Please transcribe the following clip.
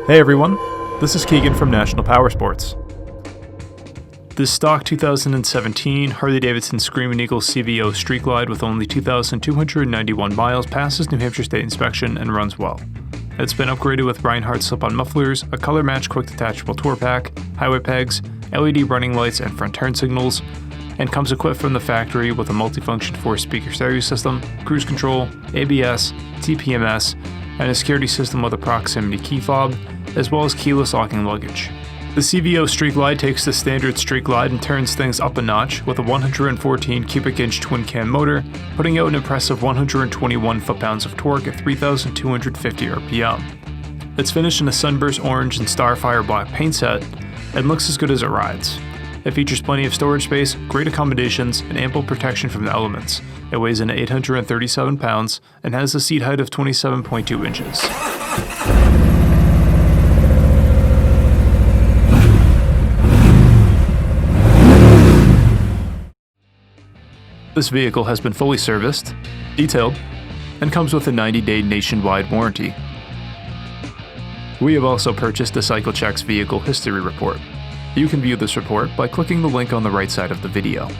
Hey everyone, this is Keegan from National Powersports. This stock 2017 Harley-Davidson Screamin Eagle CVO Street Glide with only 2,291 miles passes New Hampshire State inspection and runs well. It's been upgraded with Reinhardt slip-on mufflers, a color-matched quick detachable tour pack, highway pegs, LED running lights and front turn signals, and comes equipped from the factory with a multifunction 4-speaker stereo system, cruise control, ABS, TPMS, and a security system with a proximity key fob, as well as keyless locking luggage. The CVO Street Glide takes the standard Street Glide and turns things up a notch with a 114 cubic inch twin cam motor, putting out an impressive 121 foot-pounds of torque at 3,250 RPM. It's finished in a sunburst orange and starfire black paint set, and looks as good as it rides. It features plenty of storage space, great accommodations, and ample protection from the elements. It weighs in at 837 pounds and has a seat height of 27.2 inches. This vehicle has been fully serviced, detailed, and comes with a 90-day nationwide warranty. We have also purchased a CycleCheck's vehicle history report. You can view this report by clicking the link on the right side of the video.